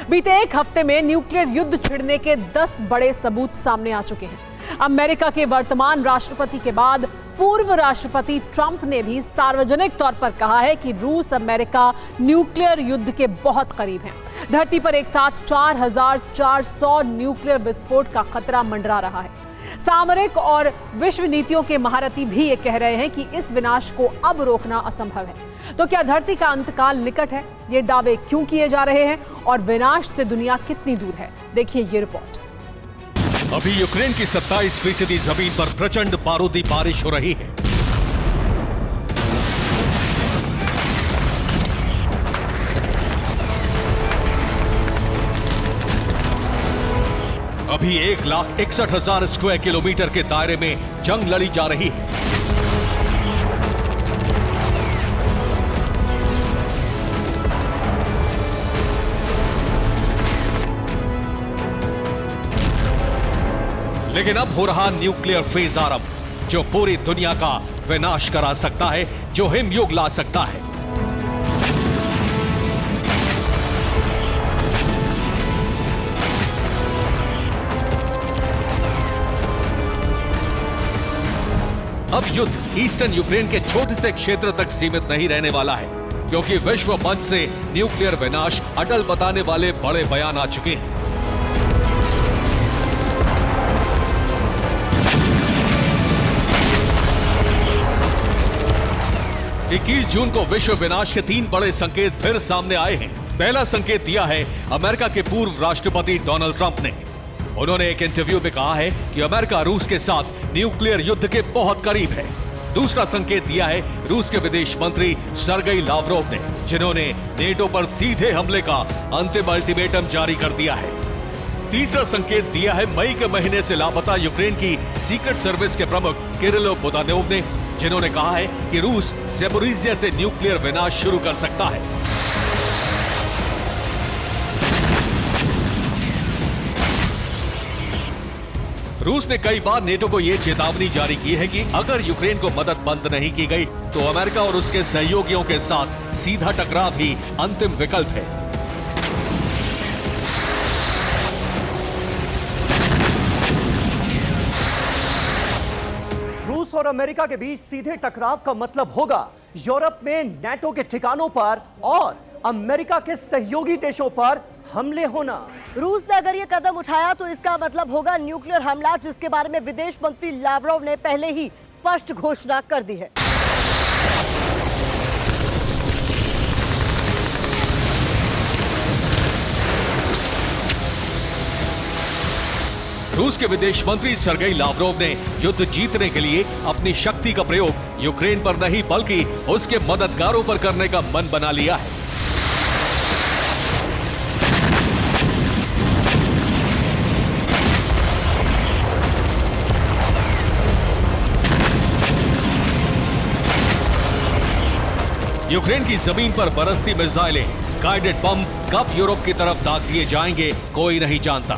बीते एक हफ्ते में न्यूक्लियर युद्ध छिड़ने के 10 बड़े सबूत सामने आ चुके हैं। अमेरिका के वर्तमान राष्ट्रपति के बाद पूर्व राष्ट्रपति ट्रंप ने भी सार्वजनिक तौर पर कहा है कि रूस अमेरिका न्यूक्लियर युद्ध के बहुत करीब हैं। धरती पर एक साथ 4400 न्यूक्लियर विस्फोट का खतरा मंडरा रहा है। सामरिक और विश्व नीतियों के महारथी भी ये कह रहे हैं कि इस विनाश को अब रोकना असंभव है। तो क्या धरती का अंतकाल निकट है? ये दावे क्यों किए जा रहे हैं और विनाश से दुनिया कितनी दूर है? देखिए ये रिपोर्ट। अभी यूक्रेन की 27% जमीन पर प्रचंड बारूदी बारिश हो रही है। अभी 1,61,000 स्क्वायर किलोमीटर के दायरे में जंग लड़ी जा रही है। लेकिन अब हो रहा न्यूक्लियर फेज आरंभ, जो पूरी दुनिया का विनाश करा सकता है, जो हिमयुग ला सकता है। अब युद्ध ईस्टर्न यूक्रेन के छोटे से क्षेत्र तक सीमित नहीं रहने वाला है, क्योंकि विश्व मंच से न्यूक्लियर विनाश अटल बताने वाले बड़े बयान आ चुके हैं। इक्कीस जून को विश्व विनाश के 3 बड़े संकेत फिर सामने आए हैं। पहला संकेत दिया है अमेरिका के पूर्व राष्ट्रपति डोनाल्ड ट्रंप ने। उन्होंने एक इंटरव्यू में कहा है कि अमेरिका रूस के साथ न्यूक्लियर युद्ध के बहुत करीब है। दूसरा संकेत दिया है रूस के विदेश मंत्री सर्गेई लावरोव ने, जिन्होंने नेटो पर सीधे हमले का अंतिम अल्टीमेटम जारी कर दिया है। तीसरा संकेत दिया है मई के महीने से लापता यूक्रेन की सीक्रेट सर्विस के प्रमुख किरिलो बुदानोव ने, जिन्होंने कहा है कि रूस ज़ेपोरिज़िया से न्यूक्लियर विनाश शुरू कर सकता है। रूस ने कई बार नेटो को यह चेतावनी जारी की है कि अगर यूक्रेन को मदद बंद नहीं की गई तो अमेरिका और उसके सहयोगियों के साथ सीधा टकराव ही अंतिम विकल्प है। रूस और अमेरिका के बीच सीधे टकराव का मतलब होगा यूरोप में नेटो के ठिकानों पर और अमेरिका के सहयोगी देशों पर हमले होना। रूस ने अगर ये कदम उठाया तो इसका मतलब होगा न्यूक्लियर हमला, जिसके बारे में विदेश मंत्री लावरोव ने पहले ही स्पष्ट घोषणा कर दी है। रूस के विदेश मंत्री सर्गेई लावरोव ने युद्ध जीतने के लिए अपनी शक्ति का प्रयोग यूक्रेन पर नहीं बल्कि उसके मददगारों पर करने का मन बना लिया है। यूक्रेन की जमीन पर बरसती मिसाइलें, गाइडेड बम कब यूरोप की तरफ दाग दिए जाएंगे, कोई नहीं जानता।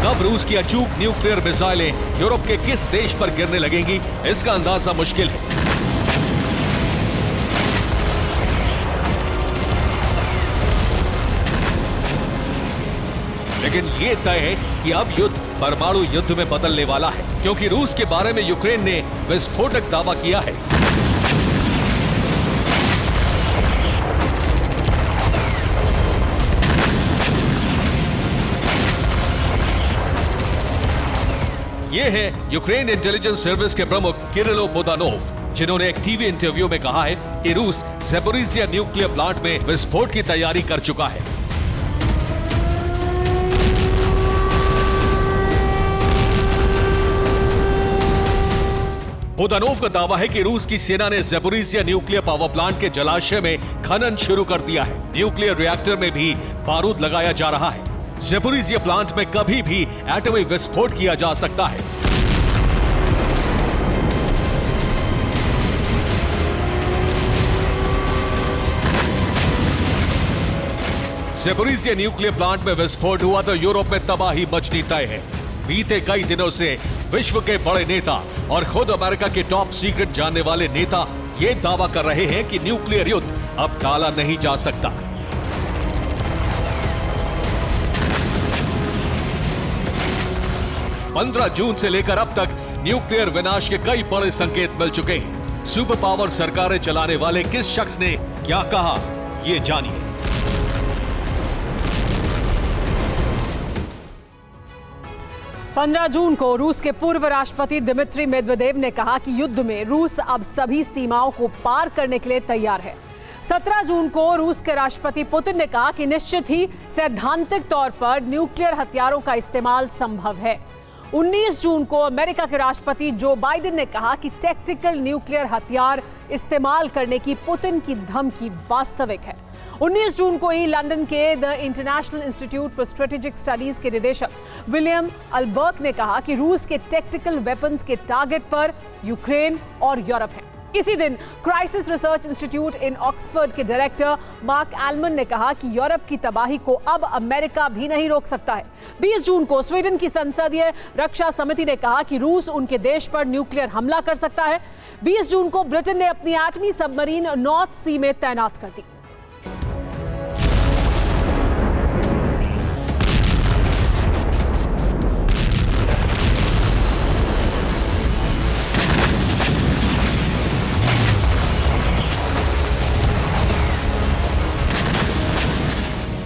कब रूस की अचूक न्यूक्लियर मिसाइलें यूरोप के किस देश पर गिरने लगेंगी, इसका अंदाजा मुश्किल है। लेकिन ये तय है कि अब युद्ध परमाणु युद्ध में बदलने वाला है, क्योंकि रूस के बारे में यूक्रेन ने विस्फोटक दावा किया है। ये है यूक्रेन इंटेलिजेंस सर्विस के प्रमुख किरिलो बुदानोव, जिन्होंने एक टीवी इंटरव्यू में कहा है कि रूस ज़ेपोरिज़िया न्यूक्लियर प्लांट में विस्फोट की तैयारी कर चुका है। बुदानोव का दावा है कि रूस की सेना ने ज़ेपोरिज़िया न्यूक्लियर पावर प्लांट के जलाशय में खनन शुरू कर दिया है। न्यूक्लियर रिएक्टर में भी बारूद लगाया जा रहा है। ज़ेपोरिज़िया प्लांट में कभी भी एटॉमिक विस्फोट किया जा सकता है। ज़ेपोरिज़िया न्यूक्लियर प्लांट में विस्फोट हुआ तो यूरोप में तबाही मचनी तय है। बीते कई दिनों से विश्व के बड़े नेता और खुद अमेरिका के टॉप सीक्रेट जानने वाले नेता ये दावा कर रहे हैं कि न्यूक्लियर युद्ध अब टाला नहीं जा सकता। पंद्रह जून से लेकर अब तक न्यूक्लियर विनाश के कई बड़े संकेत मिल चुके हैं। सुपर पावर सरकारें चलाने वाले किस शख्स ने क्या कहा, ये जानिए। पंद्रह जून को रूस के पूर्व राष्ट्रपति दिमित्री मेदवेदेव ने कहा कि युद्ध में रूस अब सभी सीमाओं को पार करने के लिए तैयार है। 17 जून को रूस के राष्ट्रपति पुतिन ने कहा कि निश्चित ही सैद्धांतिक तौर पर न्यूक्लियर हथियारों का इस्तेमाल संभव है। 19 जून को अमेरिका के राष्ट्रपति जो बाइडेन ने कहा कि टैक्टिकल न्यूक्लियर हथियार इस्तेमाल करने की पुतिन की धमकी वास्तविक है। 19 जून को ही लंदन के the international institute for strategic studies के निदेशक विलियम अल्बर्क ने कहा कि रूस के टैक्टिकल वेपन्स के टारगेट पर यूक्रेन और यूरोप है। इसी दिन क्राइसिस रिसर्च इंस्टीट्यूट इन ऑक्सफोर्ड के डायरेक्टर मार्क एलमन ने कहा कि यूरोप की तबाही को अब अमेरिका भी नहीं रोक सकता है। 20 जून को स्वीडन की संसदीय रक्षा समिति ने कहा कि रूस उनके देश पर न्यूक्लियर हमला कर सकता है। 20 जून को ब्रिटेन ने अपनी एटमी सबमरीन नॉर्थ सी में तैनात कर दी।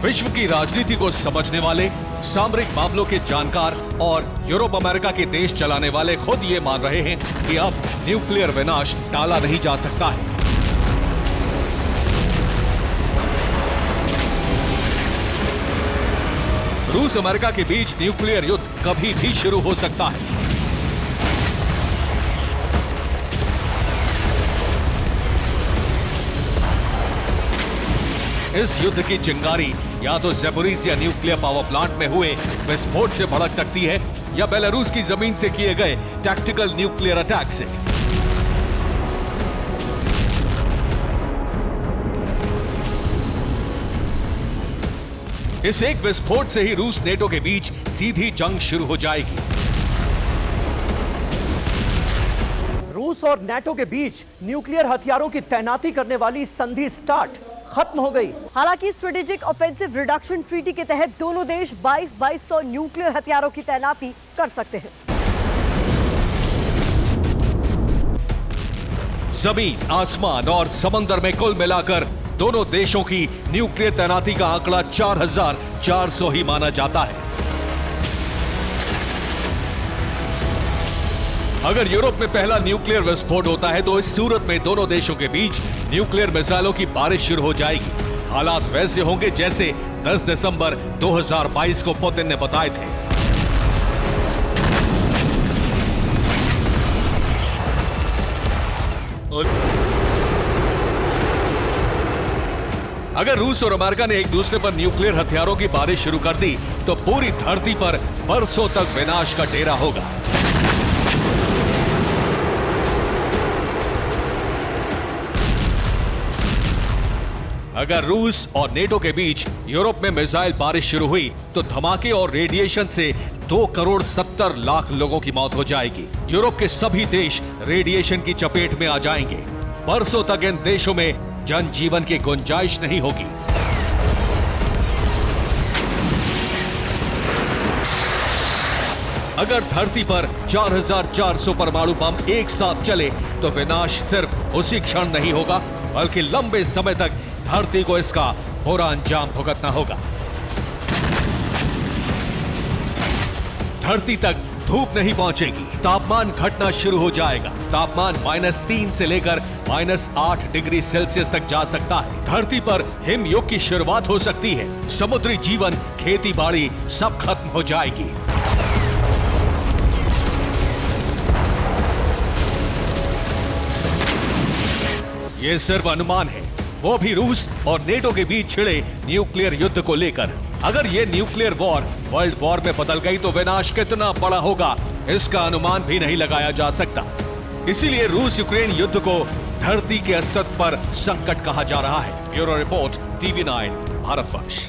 विश्व की राजनीति को समझने वाले, सामरिक मामलों के जानकार और यूरोप अमेरिका के देश चलाने वाले खुद ये मान रहे हैं कि अब न्यूक्लियर विनाश टाला नहीं जा सकता है। रूस अमेरिका के बीच न्यूक्लियर युद्ध कभी भी शुरू हो सकता है। इस युद्ध की चिंगारी या तो ज़ैपोरिज़िया न्यूक्लियर पावर प्लांट में हुए विस्फोट से भड़क सकती है या बेलारूस की जमीन से किए गए टैक्टिकल न्यूक्लियर अटैक से। इस एक विस्फोट से ही रूस नेटो के बीच सीधी जंग शुरू हो जाएगी। रूस और नेटो के बीच न्यूक्लियर हथियारों की तैनाती करने वाली संधि स्टार्ट खत्म हो गई। हालांकि स्ट्रेटेजिक ऑफेंसिव रिडक्शन ट्रीटी के तहत दोनों देश 2200 न्यूक्लियर हथियारों की तैनाती कर सकते हैं। जमीन, आसमान और समंदर में कुल मिलाकर दोनों देशों की न्यूक्लियर तैनाती का आंकड़ा 4400 ही माना जाता है। अगर यूरोप में पहला न्यूक्लियर विस्फोट होता है तो इस सूरत में दोनों देशों के बीच न्यूक्लियर मिसाइलों की बारिश शुरू हो जाएगी। हालात वैसे होंगे जैसे 10 दिसंबर 2022 को पुतिन ने बताए थे। अगर रूस और अमेरिका ने एक दूसरे पर न्यूक्लियर हथियारों की बारिश शुरू कर दी तो पूरी धरती पर बरसों तक विनाश का डेरा होगा। अगर रूस और नेटो के बीच यूरोप में मिसाइल बारिश शुरू हुई तो धमाके और रेडिएशन से 2,70,00,000 लोगों की मौत हो जाएगी। यूरोप के सभी देश रेडिएशन की चपेट में आ जाएंगे। बरसों तक इन देशों में जनजीवन की गुंजाइश नहीं होगी। अगर धरती पर 4400 परमाणु बम एक साथ चले तो विनाश सिर्फ उसी क्षण नहीं होगा बल्कि लंबे समय तक धरती को इसका बुरा अंजाम भुगतना होगा। धरती तक धूप नहीं पहुंचेगी, तापमान घटना शुरू हो जाएगा। तापमान -3 से लेकर -8 डिग्री सेल्सियस तक जा सकता है। धरती पर हिमयुग की शुरुआत हो सकती है। समुद्री जीवन, खेती बाड़ी सब खत्म हो जाएगी। ये सिर्फ अनुमान है, वो भी रूस और नेटो के बीच छिड़े न्यूक्लियर युद्ध को लेकर। अगर ये न्यूक्लियर वॉर वर्ल्ड वॉर में बदल गई तो विनाश कितना बड़ा होगा इसका अनुमान भी नहीं लगाया जा सकता। इसीलिए रूस यूक्रेन युद्ध को धरती के अस्तित्व पर संकट कहा जा रहा है। Bureau report, TV9 Bharatvarsh.